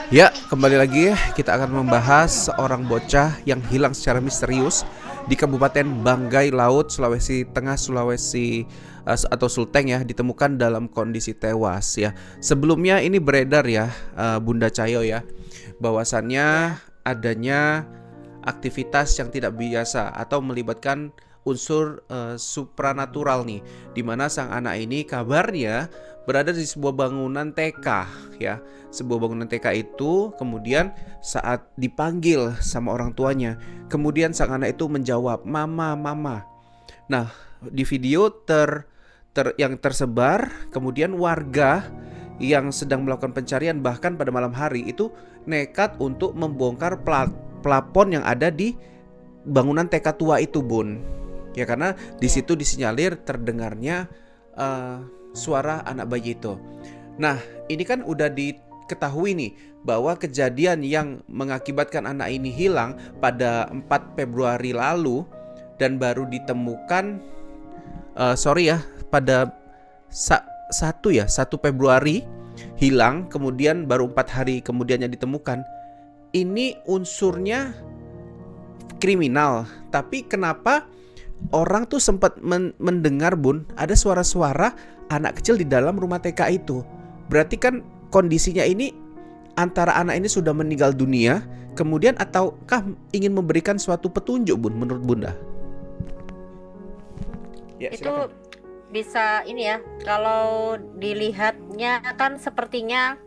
Ya, kembali lagi kita akan membahas seorang bocah yang hilang secara misterius di Kabupaten Banggai Laut, Sulawesi Tengah, atau Sulteng ya, ditemukan dalam kondisi tewas ya. Sebelumnya ini beredar ya, Bunda Cayo ya, bahwasannya Ya, adanya aktivitas yang tidak biasa atau melibatkan unsur supranatural nih, di mana sang anak ini kabarnya berada di sebuah bangunan TK ya. Sebuah bangunan TK itu kemudian saat dipanggil sama orang tuanya, kemudian sang anak itu menjawab mama mama. Nah, di video yang tersebar, kemudian warga yang sedang melakukan pencarian bahkan pada malam hari itu nekat untuk membongkar plafon yang ada di bangunan TK tua itu, Bun. Ya karena di ya. situ disinyalir terdengarnya suara anak bayi itu. Nah, ini kan udah diketahui nih bahwa kejadian yang mengakibatkan anak ini hilang pada 4 Februari lalu dan baru ditemukan sorry ya, pada 1 Februari hilang, kemudian baru 4 hari kemudiannya ditemukan. Ini unsurnya kriminal, tapi kenapa orang tuh sempat mendengar, Bun, ada suara-suara anak kecil di dalam rumah TK itu. Berarti kan kondisinya ini antara anak ini sudah meninggal dunia, kemudian ataukah ingin memberikan suatu petunjuk, Bun, menurut Bunda? Ya, silakan. Itu bisa ini ya. Kalau dilihatnya kan sepertinya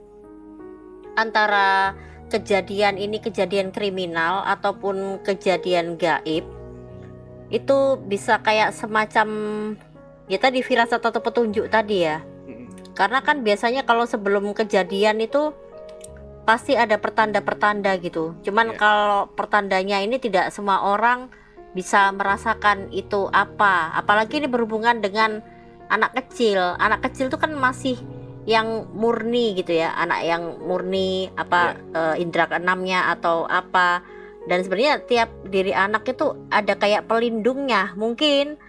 antara kejadian ini kejadian kriminal ataupun kejadian gaib, itu bisa kayak semacam ya tadi firasat atau petunjuk tadi ya. Karena kan biasanya kalau sebelum kejadian itu pasti ada pertanda-pertanda gitu. Cuman Ya. kalau pertandanya ini tidak semua orang bisa merasakan itu apa. Apalagi ini berhubungan dengan anak kecil. Anak kecil itu kan masih yang murni gitu ya. Anak yang murni apa indera keenamnya atau apa. Dan sebenarnya tiap diri anak itu ada kayak pelindungnya. Mungkin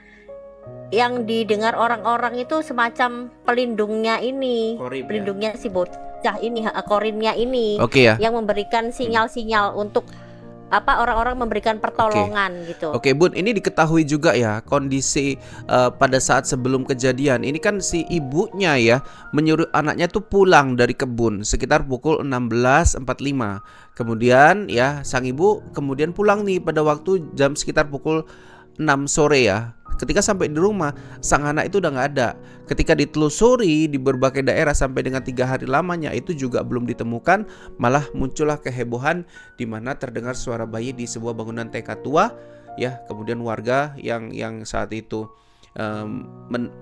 yang didengar orang-orang itu semacam pelindungnya ini, Korib ya. pelindungnya si bocah ini, korinnya ini, Oke ya. yang memberikan sinyal-sinyal untuk apa orang-orang memberikan pertolongan gitu. Oke, Bun, ini diketahui juga ya kondisi pada saat sebelum kejadian. Ini kan si ibunya ya menyuruh anaknya tuh pulang dari kebun sekitar pukul 16.45. Kemudian ya sang ibu kemudian pulang nih pada waktu jam sekitar pukul 6 sore ya. Ketika sampai di rumah, sang anak itu udah nggak ada. Ketika ditelusuri di berbagai daerah sampai dengan 3 hari lamanya, itu juga belum ditemukan. Malah muncullah kehebohan di mana terdengar suara bayi di sebuah bangunan TK tua. Ya, kemudian warga yang saat itu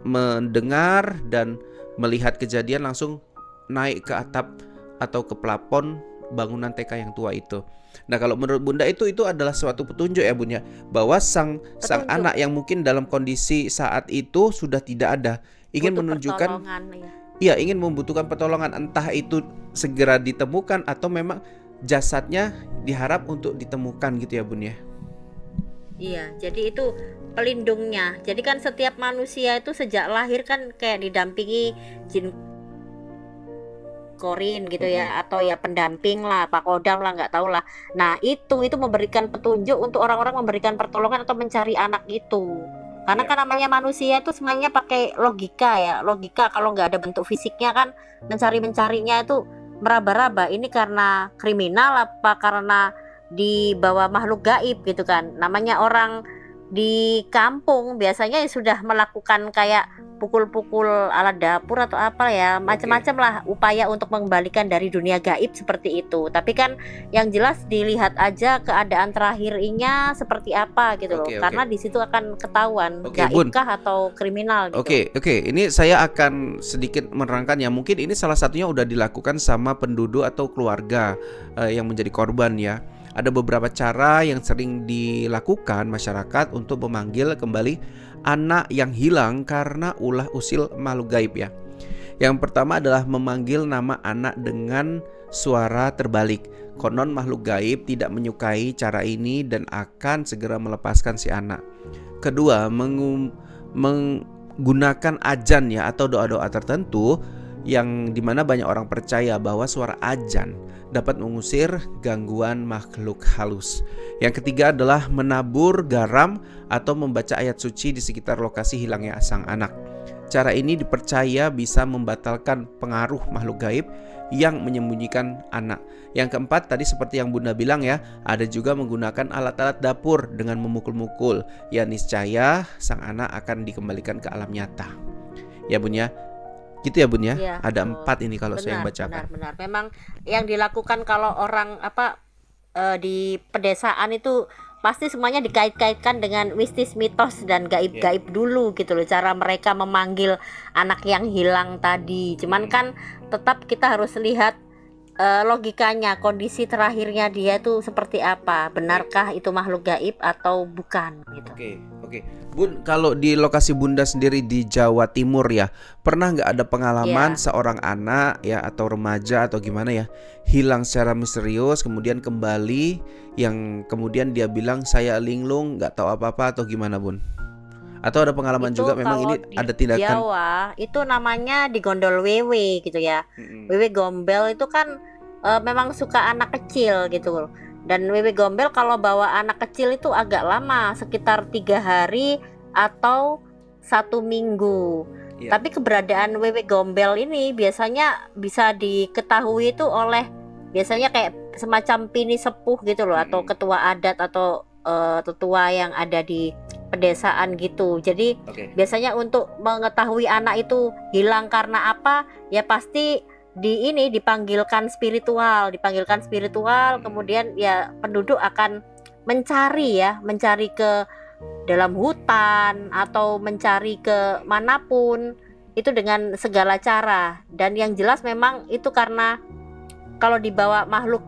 mendengar dan melihat kejadian langsung naik ke atap atau ke plafon bangunan TK yang tua itu. Nah, kalau menurut Bunda itu adalah suatu petunjuk ya, Bun ya, bahwa sang Petunjuk, anak yang mungkin dalam kondisi saat itu sudah tidak ada, ingin butuh menunjukkan, pertolongan ya. iya, ingin membutuhkan pertolongan, entah itu segera ditemukan atau memang jasadnya diharap untuk ditemukan gitu ya, Bun ya. Iya, jadi itu pelindungnya. Jadi kan setiap manusia itu sejak lahir kan kayak didampingi jin korin gitu ya, atau ya pendamping lah, pak kodam lah, nggak tahu lah. Nah itu memberikan petunjuk untuk orang-orang memberikan pertolongan atau mencari anak itu. Karena Ya. kan namanya manusia itu semuanya pakai logika ya, logika. Kalau nggak ada bentuk fisiknya kan mencarinya itu meraba-raba. Ini karena kriminal apa karena di bawah makhluk gaib gitu kan. Namanya orang di kampung biasanya ya sudah melakukan kayak pukul-pukul alat dapur atau apa ya, macam-macam lah upaya untuk mengembalikan dari dunia gaib seperti itu. Tapi kan yang jelas dilihat aja keadaan terakhirnya seperti apa gitu loh, Oke, karena oke. di situ akan ketahuan Oke, Bun. gaibkah atau kriminal gitu. Oke, ini saya akan sedikit menerangkan ya. Mungkin ini salah satunya udah dilakukan sama penduduk atau keluarga yang menjadi korban ya. Ada beberapa cara yang sering dilakukan masyarakat untuk memanggil kembali anak yang hilang karena ulah usil makhluk gaib ya. Yang pertama adalah memanggil nama anak dengan suara terbalik. Konon makhluk gaib tidak menyukai cara ini dan akan segera melepaskan si anak. Kedua, menggunakan ajan ya atau doa-doa tertentu yang dimana banyak orang percaya bahwa suara azan dapat mengusir gangguan makhluk halus. Yang ketiga adalah menabur garam atau membaca ayat suci di sekitar lokasi hilangnya sang anak. Cara ini dipercaya bisa membatalkan pengaruh makhluk gaib yang menyembunyikan anak. Yang keempat tadi seperti yang Bunda bilang ya, ada juga menggunakan alat-alat dapur dengan memukul-mukul. Ya niscaya sang anak akan dikembalikan ke alam nyata. Ya Bun ya. Gitu ya Bun ya. Iya, Ada betul. 4 ini kalau saya yang bacakan. Benar. Memang yang dilakukan kalau orang di pedesaan itu pasti semuanya dikait-kaitkan dengan mistis, mitos dan gaib-gaib dulu gitu loh, cara mereka memanggil anak yang hilang tadi. Cuman kan tetap kita harus lihat logikanya, kondisi terakhirnya dia tuh seperti apa, benarkah itu makhluk gaib atau bukan gitu. Oke. Bun, kalau di lokasi Bunda sendiri di Jawa Timur ya, pernah nggak ada pengalaman seorang anak ya atau remaja atau gimana ya, hilang secara misterius kemudian kembali, yang kemudian dia bilang saya linglung, nggak tahu apa-apa atau gimana Bun? Atau ada pengalaman Itu juga memang kalau ini di ada tindakan Jawa itu namanya digondol wewe gitu ya. Wewe gombel itu kan memang suka anak kecil gitu. Dan wewe gombel kalau bawa anak kecil itu agak lama, sekitar 3 hari atau 1 minggu. Iya. Tapi keberadaan wewe gombel ini biasanya bisa diketahui itu oleh biasanya kayak semacam pini sepuh gitu loh, atau ketua adat atau tetua yang ada di pedesaan gitu. Jadi biasanya untuk mengetahui anak itu hilang karena apa, ya pasti dipanggilkan spiritual, kemudian ya penduduk akan mencari ke dalam hutan atau mencari ke manapun itu dengan segala cara. Dan yang jelas memang itu karena kalau dibawa makhluk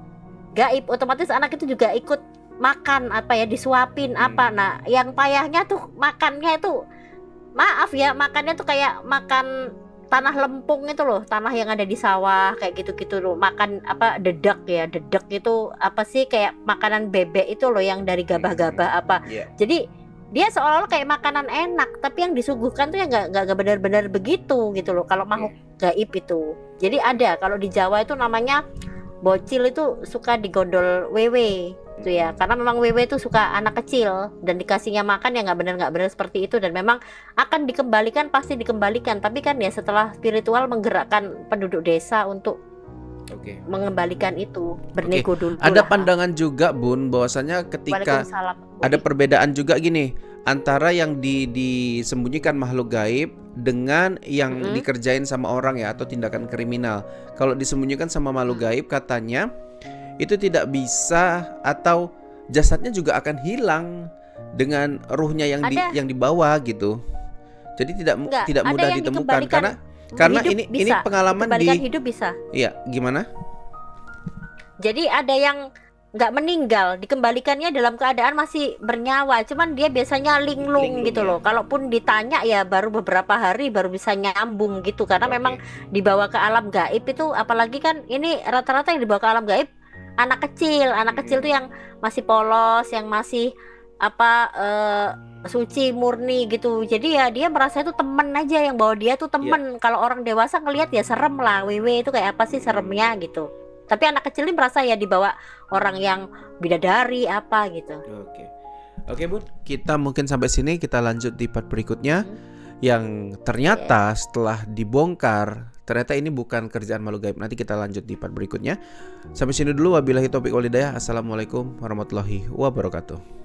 gaib otomatis anak itu juga ikut makan disuapin apa. Nah, yang payahnya tuh makannya itu, maaf ya, makannya tuh kayak makan tanah lempung itu loh, tanah yang ada di sawah kayak gitu-gitu loh. Makan dedak itu apa sih, kayak makanan bebek itu loh yang dari gabah-gabah apa. Jadi dia seolah-olah kayak makanan enak, tapi yang disuguhkan tuh ya nggak benar-benar begitu gitu loh kalau makhluk gaib itu. Jadi ada kalau di Jawa itu namanya bocil itu suka digondol wewe itu ya, karena memang wewe itu suka anak kecil dan dikasihnya makan ya nggak benar seperti itu, dan memang akan pasti dikembalikan, tapi kan ya setelah spiritual menggerakkan penduduk desa untuk mengembalikan itu, bernego dulu. Ada pandangan juga Bun bahwasanya ketika ada perbedaan juga gini antara yang disembunyikan makhluk gaib dengan yang dikerjain sama orang ya, atau tindakan kriminal. Kalau disembunyikan sama makhluk gaib katanya itu tidak bisa, atau jasadnya juga akan hilang dengan ruhnya yang dibawa gitu. Jadi tidak mudah ditemukan karena ini pengalaman hidup bisa. Iya, gimana? Jadi ada yang nggak meninggal, dikembalikannya dalam keadaan masih bernyawa, cuman dia biasanya linglung gitu loh. Kalaupun ditanya ya baru beberapa hari baru bisa nyambung gitu, karena memang dibawa ke alam gaib itu, apalagi kan ini rata-rata yang dibawa ke alam gaib anak kecil tuh yang masih polos, yang masih suci murni gitu. Jadi ya dia merasa itu temen aja, yang bawa dia tuh temen. Kalau orang dewasa ngelihat ya serem lah, wewe itu kayak apa sih seremnya gitu. Tapi anak kecil ini merasa ya dibawa orang yang bidadari apa gitu. Oke Bun, kita mungkin sampai sini, kita lanjut di part berikutnya. Yang ternyata setelah dibongkar, ternyata ini bukan kerjaan makhluk gaib. Nanti kita lanjut di part berikutnya. Sampai sini dulu, wabillahi taufiq walhidayah. Assalamualaikum warahmatullahi wabarakatuh.